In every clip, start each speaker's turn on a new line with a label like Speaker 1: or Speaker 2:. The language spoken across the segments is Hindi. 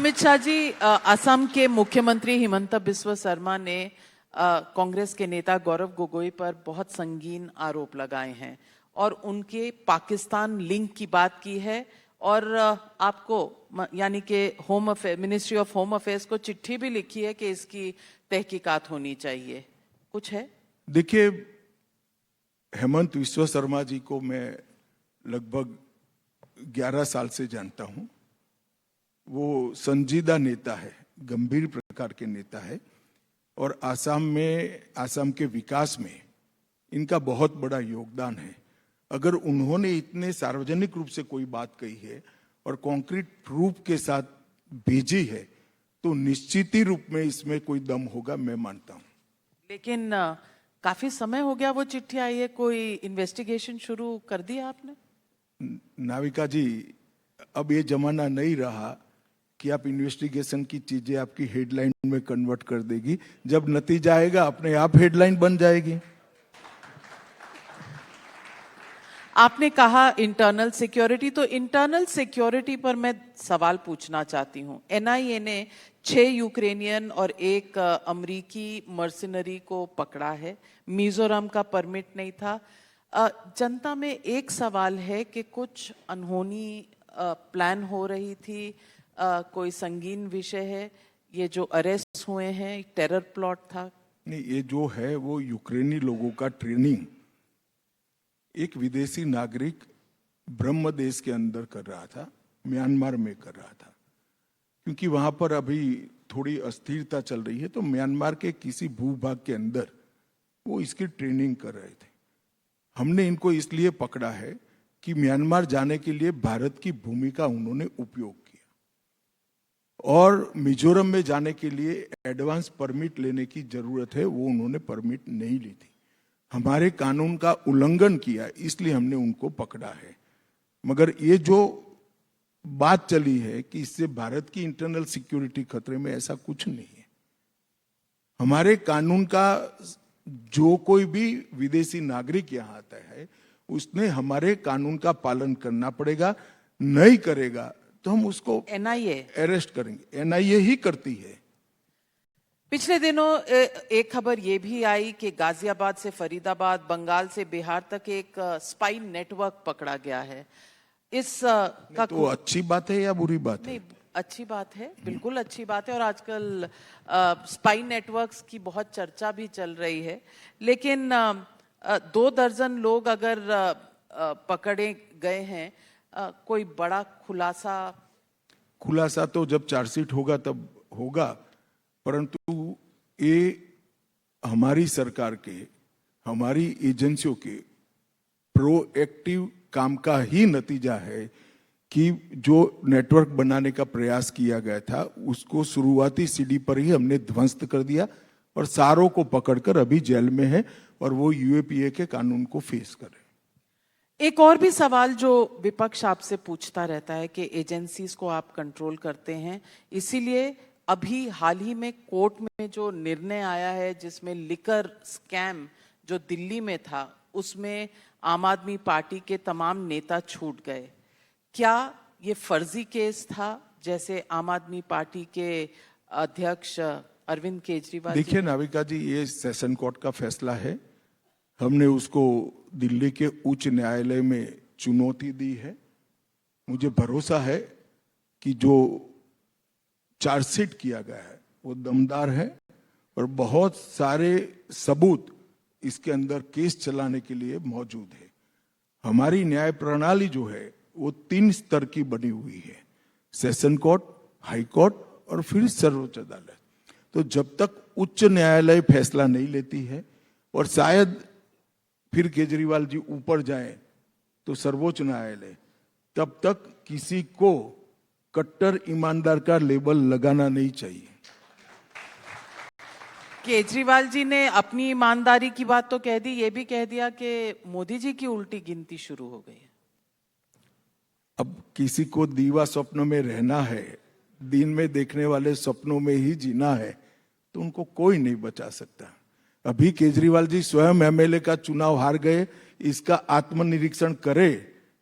Speaker 1: अमित शाह जी, असम के मुख्यमंत्री हिमंता बिस्वा शर्मा ने कांग्रेस के नेता गौरव गोगोई पर बहुत संगीन आरोप लगाए हैं और उनके पाकिस्तान लिंक की बात की है और आपको यानी कि मिनिस्ट्री ऑफ होम अफेयर्स को चिट्ठी भी लिखी है कि इसकी तहकीकात होनी चाहिए। कुछ है?
Speaker 2: देखिए, हेमंत बिस्वा शर्मा जी को मैं लगभग 11 साल से जानता हूं। वो संजीदा नेता है, गंभीर प्रकार के नेता है और आसाम के विकास में इनका बहुत बड़ा योगदान है। अगर उन्होंने इतने सार्वजनिक रूप से कोई बात कही है और कॉन्क्रीट प्रूफ के साथ भेजी है तो निश्चित ही रूप में इसमें कोई दम होगा, मैं मानता हूं।
Speaker 1: लेकिन काफी समय हो गया वो चिट्ठी आई है, कोई इन्वेस्टिगेशन शुरू कर दिया आपने?
Speaker 2: नाविका जी, अब ये जमाना नहीं रहा कि आप इन्वेस्टिगेशन की चीजें आपकी हेडलाइन में कन्वर्ट कर देगी। जब नतीजा आएगा अपने आप हेडलाइन बन जाएगी।
Speaker 1: आपने कहा इंटरनल सिक्योरिटी, तो इंटरनल सिक्योरिटी पर मैं सवाल पूछना चाहती हूं। एनआईए ने 6 यूक्रेनियन और 1 अमेरिकी मर्सिनरी को पकड़ा है। मिजोरम का परमिट नहीं था। जनता में एक सवाल है कि कुछ अनहोनी प्लान हो रही थी, कोई संगीन विषय है। ये जो अरेस्ट हुए हैं टेरर प्लॉट था?
Speaker 2: नहीं, ये जो है वो यूक्रेनी लोगों का ट्रेनिंग एक विदेशी नागरिक ब्रह्म देश के अंदर कर रहा था, म्यांमार में कर रहा था। क्योंकि वहां पर अभी थोड़ी अस्थिरता चल रही है तो म्यांमार के किसी भूभाग के अंदर वो इसकी ट्रेनिंग कर रहे थे। हमने इनको इसलिए पकड़ा है कि म्यांमार जाने के लिए भारत की भूमि का उन्होंने उपयोग किया और मिजोरम में जाने के लिए एडवांस परमिट लेने की जरूरत है, वो उन्होंने परमिट नहीं ली थी। हमारे कानून का उल्लंघन किया, इसलिए हमने उनको पकड़ा है। मगर ये जो बात चली है कि इससे भारत की इंटरनल सिक्योरिटी खतरे में, ऐसा कुछ नहीं है। हमारे कानून का जो कोई भी विदेशी नागरिक यहाँ आता है उसने हमारे कानून का पालन करना पड़ेगा। नहीं करेगा तो हम उसको
Speaker 1: एनआईए
Speaker 2: अरेस्ट करेंगे। एनआईए ही करती है।
Speaker 1: पिछले दिनों एक खबर ये भी आई कि गाजियाबाद से फरीदाबाद, बंगाल से बिहार तक एक स्पाई नेटवर्क पकड़ा गया है। इस का
Speaker 2: तो अच्छी बात है या बुरी बात है?
Speaker 1: नहीं, अच्छी बात है, बिल्कुल अच्छी बात है। और आजकल स्पाई नेटवर्क्स की बहुत चर्चा भी चल रही है। लेकिन 2 दर्जन लोग अगर पकड़े गए हैं, कोई बड़ा खुलासा
Speaker 2: तो जब चार्जशीट होगा तब होगा, परंतु ये हमारी सरकार के, हमारी एजेंसियों के प्रोएक्टिव काम का ही नतीजा है कि जो नेटवर्क बनाने का प्रयास किया गया था उसको शुरुआती सीढ़ी पर ही हमने ध्वस्त कर दिया और सारों को पकड़कर अभी जेल में है और वो यूएपीए के कानून को फेस कर रहे हैं।
Speaker 1: एक और भी सवाल जो विपक्ष आपसे पूछता रहता है कि एजेंसीज को आप कंट्रोल करते हैं, इसीलिए अभी हाल ही में कोर्ट में जो निर्णय आया है जिसमें लिकर स्कैम जो दिल्ली में था उसमें आम आदमी पार्टी के तमाम नेता छूट गए। क्या ये फर्जी केस था जैसे आम आदमी पार्टी के अध्यक्ष अरविंद केजरीवाल?
Speaker 2: देखिए नाविका जी, ये सेशन कोर्ट का फैसला है। हमने उसको दिल्ली के उच्च न्यायालय में चुनौती दी है। मुझे भरोसा है कि जो चार्जशीट किया गया है वो दमदार है और बहुत सारे सबूत इसके अंदर केस चलाने के लिए मौजूद है। हमारी न्याय प्रणाली जो है वो 3 स्तर की बनी हुई है, सेशन कोर्ट, हाई कोर्ट और फिर सर्वोच्च अदालत। तो जब तक उच्च न्यायालय फैसला नहीं लेती है और शायद फिर केजरीवाल जी ऊपर जाए तो सर्वोच्च न्यायालय, तब तक किसी को कट्टर ईमानदार का लेबल लगाना नहीं चाहिए।
Speaker 1: केजरीवाल जी ने अपनी ईमानदारी की बात तो कह दी, ये भी कह दिया कि मोदी जी की उल्टी गिनती शुरू हो गई है।
Speaker 2: अब किसी को दीवा स्वप्न में रहना है, दिन में देखने वाले सपनों में ही जीना है, तो उनको कोई नहीं बचा सकता। अभी केजरीवाल जी स्वयं एमएलए का चुनाव हार गए, इसका आत्मनिरीक्षण करे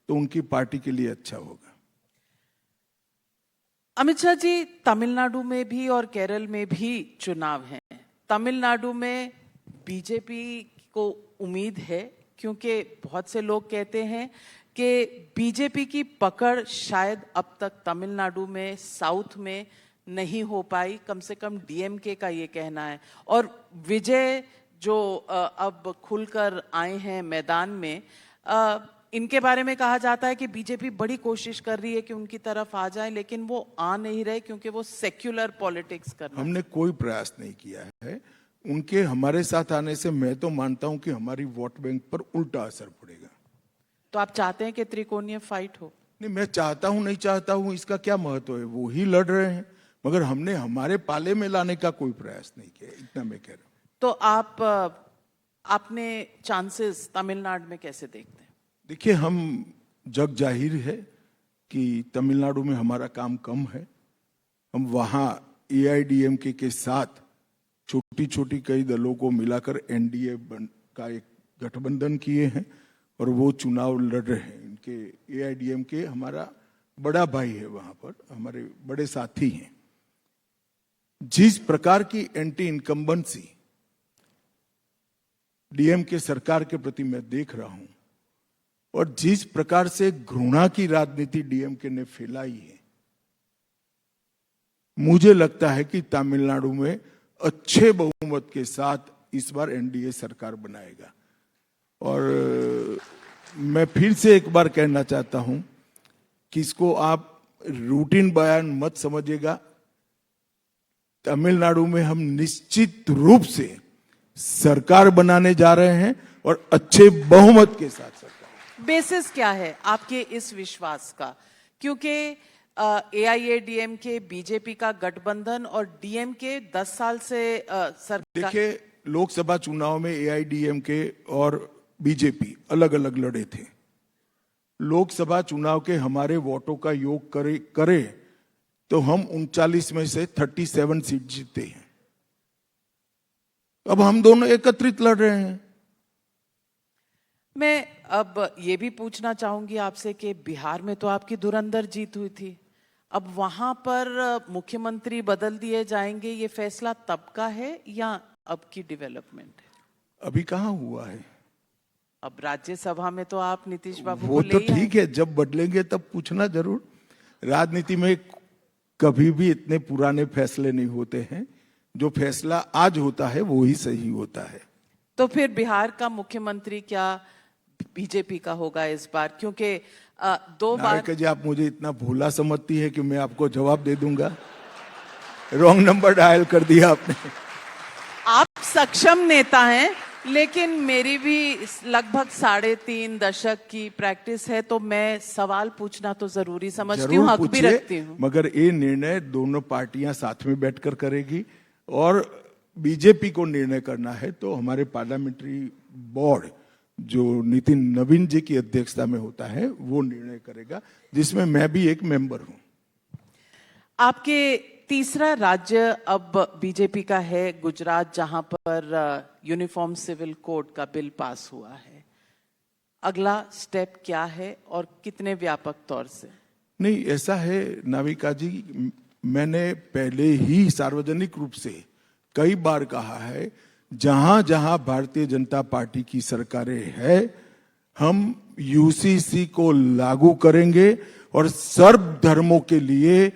Speaker 2: तो उनकी पार्टी के लिए अच्छा होगा।
Speaker 1: अमित शाह जी, तमिलनाडु में भी और केरल में भी चुनाव हैं। तमिलनाडु में बीजेपी को उम्मीद है, क्योंकि बहुत से लोग कहते हैं कि बीजेपी की पकड़ शायद अब तक तमिलनाडु में, साउथ में नहीं हो पाई, कम से कम डीएमके का ये कहना है। और विजय जो अब खुलकर आए हैं मैदान में, इनके बारे में कहा जाता है कि बीजेपी बड़ी कोशिश कर रही है कि उनकी तरफ आ जाए, लेकिन वो आ नहीं रहे क्योंकि वो सेक्युलर पॉलिटिक्स करना।
Speaker 2: हमने कोई प्रयास नहीं किया है उनके हमारे साथ आने से। मैं तो मानता हूं कि हमारी वोट बैंक पर उल्टा असर पड़ेगा।
Speaker 1: तो आप चाहते हैं कि त्रिकोणीय फाइट हो?
Speaker 2: नहीं, मैं चाहता हूं नहीं चाहता हूं इसका क्या महत्व है, वो ही लड़ रहे हैं, मगर हमने हमारे पाले में लाने का कोई प्रयास नहीं किया, इतना मैं कह रहा हूं।
Speaker 1: तो आप अपने चांसेस तमिलनाडु में कैसे देखते हैं?
Speaker 2: देखिए, हम जग जाहिर है कि तमिलनाडु में हमारा काम कम है। हम वहाँ एआईडीएमके के साथ छोटी छोटी कई दलों को मिलाकर एनडीए का एक गठबंधन किए हैं और वो चुनाव लड़ रहे हैं। इनके एआईडीएमके हमारा बड़ा भाई है, वहाँ पर हमारे बड़े साथी हैं। जिस प्रकार की एंटी इनकम्बेंसी डीएमके सरकार के प्रति मैं देख रहा हूं और जिस प्रकार से घृणा की राजनीति डीएमके ने फैलाई है, मुझे लगता है कि तमिलनाडु में अच्छे बहुमत के साथ इस बार एनडीए सरकार बनाएगा। और मैं फिर से एक बार कहना चाहता हूं कि इसको आप रूटीन बयान मत समझिएगा। तमिलनाडु में हम निश्चित रूप से सरकार बनाने जा रहे हैं और अच्छे बहुमत के साथ सरकार।
Speaker 1: बेसिस क्या है आपके इस विश्वास का? क्योंकि एआईएडीएमके बीजेपी का गठबंधन और डीएमके 10 साल से सरकार।
Speaker 2: देखिए, लोकसभा चुनाव में एआईडीएमके और बीजेपी अलग अलग लड़े थे। लोकसभा चुनाव के हमारे वोटों का योग करे तो हम 39 में से 37 सीट जीते हैं। अब हम दोनों एकत्रित लड़ रहे हैं।
Speaker 1: मैं अब ये भी पूछना चाहूंगी आपसे कि बिहार में तो आपकी धुरंधर जीत हुई थी, अब वहां पर मुख्यमंत्री बदल दिए जाएंगे, ये फैसला तब का है या अब की डेवलपमेंट है?
Speaker 2: अभी कहाँ हुआ है?
Speaker 1: अब राज्यसभा में तो आप नीतीश बाबू
Speaker 2: वो
Speaker 1: को
Speaker 2: तो
Speaker 1: ले ही
Speaker 2: ठीक है, जब बदलेंगे तब पूछना जरूर। राजनीति में कभी भी इतने पुराने फैसले नहीं होते हैं। जो फैसला आज होता है वो ही सही होता है।
Speaker 1: तो फिर बिहार का मुख्यमंत्री क्या बीजेपी का होगा इस बार? क्योंकि 2 बार
Speaker 2: जी, आप मुझे इतना भोला समझती है कि मैं आपको जवाब दे दूंगा? रॉन्ग नंबर डायल कर दिया आपने।
Speaker 1: आप सक्षम नेता हैं, लेकिन मेरी भी लगभग 3.5 दशक की प्रैक्टिस है, तो मैं सवाल पूछना तो जरूरी समझती हूँ, हक भी रखती हूँ।
Speaker 2: मगर ये निर्णय दोनों पार्टियां साथ में बैठकर करेगी और बीजेपी को निर्णय करना है तो हमारे पार्लियामेंट्री बोर्ड जो नितिन नवीन जी की अध्यक्षता में होता है वो निर्णय करेगा, जिसमें मैं भी एक मेंबर हूं।
Speaker 1: आपके तीसरा राज्य अब बीजेपी का है गुजरात, जहां पर यूनिफॉर्म सिविल कोड का बिल पास हुआ है। अगला स्टेप क्या है और कितने व्यापक तौर से?
Speaker 2: नहीं, ऐसा है नाविका जी, मैंने पहले ही सार्वजनिक रूप से कई बार कहा है, जहां जहां भारतीय जनता पार्टी की सरकारें हैं, हम यूसीसी को लागू करेंगे और सर्व धर्मों के लिए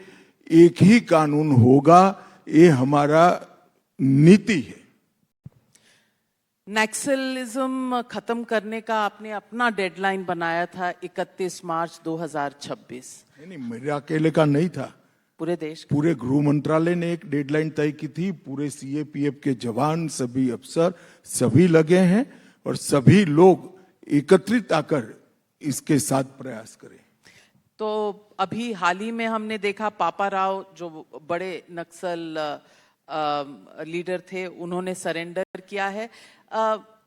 Speaker 2: एक ही कानून होगा। ये हमारा नीति है।
Speaker 1: नक्सलिज्म खत्म करने का आपने अपना डेडलाइन बनाया था 31 मार्च 2026।
Speaker 2: नहीं, मेरे अकेले का नहीं था,
Speaker 1: पूरे देश का।
Speaker 2: पूरे गृह मंत्रालय ने एक डेडलाइन तय की थी। पूरे सीएपीएफ के जवान, सभी अफसर, सभी लगे हैं और सभी लोग एकत्रित आकर इसके साथ प्रयास करें।
Speaker 1: तो अभी हाल ही में हमने देखा पापा राव जो बड़े नक्सल लीडर थे, उन्होंने सरेंडर किया है।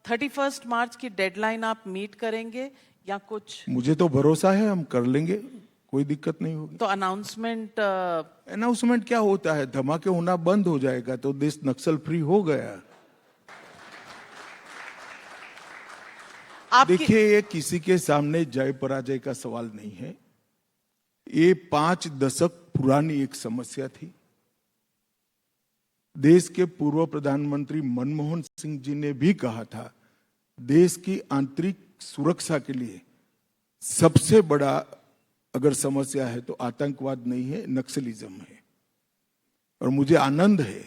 Speaker 1: 31 मार्च की डेडलाइन आप मीट करेंगे या कुछ?
Speaker 2: मुझे तो भरोसा है हम कर लेंगे, कोई दिक्कत नहीं होगी।
Speaker 1: तो अनाउंसमेंट
Speaker 2: क्या होता है? धमाके होना बंद हो जाएगा तो देश नक्सल फ्री हो गया। देखिए, ये किसी के सामने जय पराजय का सवाल नहीं है। ये 5 दशक पुरानी एक समस्या थी। देश के पूर्व प्रधानमंत्री मनमोहन सिंह जी ने भी कहा था, देश की आंतरिक सुरक्षा के लिए सबसे बड़ा अगर समस्या है तो आतंकवाद नहीं है, नक्सलिज्म है। और मुझे आनंद है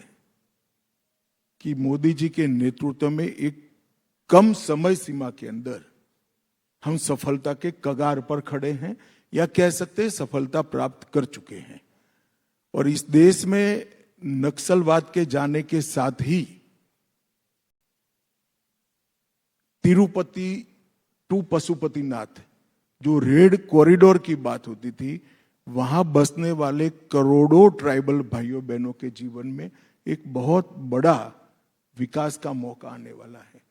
Speaker 2: कि मोदी जी के नेतृत्व में एक कम समय सीमा के अंदर हम सफलता के कगार पर खड़े हैं, या कह सकते हैं सफलता प्राप्त कर चुके हैं। और इस देश में नक्सलवाद के जाने के साथ ही तिरुपति टू पशुपतिनाथ जो रेड कॉरिडोर की बात होती थी, वहां बसने वाले करोड़ों ट्राइबल भाइयों बहनों के जीवन में एक बहुत बड़ा विकास का मौका आने वाला है।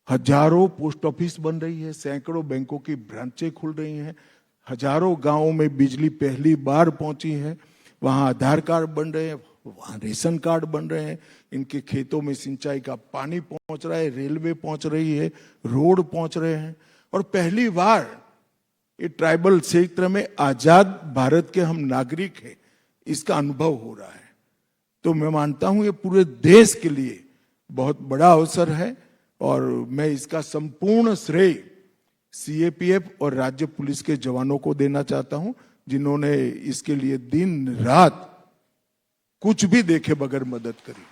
Speaker 2: हजारों पोस्ट ऑफिस बन रही है, सैकड़ों बैंकों की ब्रांचें खुल रही हैं, हजारों गांवों में बिजली पहली बार पहुंची है, वहां आधार कार्ड बन रहे हैं, वहां रेशन कार्ड बन रहे हैं, इनके खेतों में सिंचाई का पानी पहुंच रहा है, रेलवे पहुंच रही है, रोड पहुंच रहे हैं। और पहली बार ये ट्राइबल क्षेत्र में आजाद भारत के हम नागरिक हैं, इसका अनुभव हो रहा है। तो मैं मानता हूं ये पूरे देश के लिए बहुत बड़ा अवसर है, और मैं इसका संपूर्ण श्रेय सीएपीएफ और राज्य पुलिस के जवानों को देना चाहता हूं, जिन्होंने इसके लिए दिन रात कुछ भी देखे बगैर मदद करी।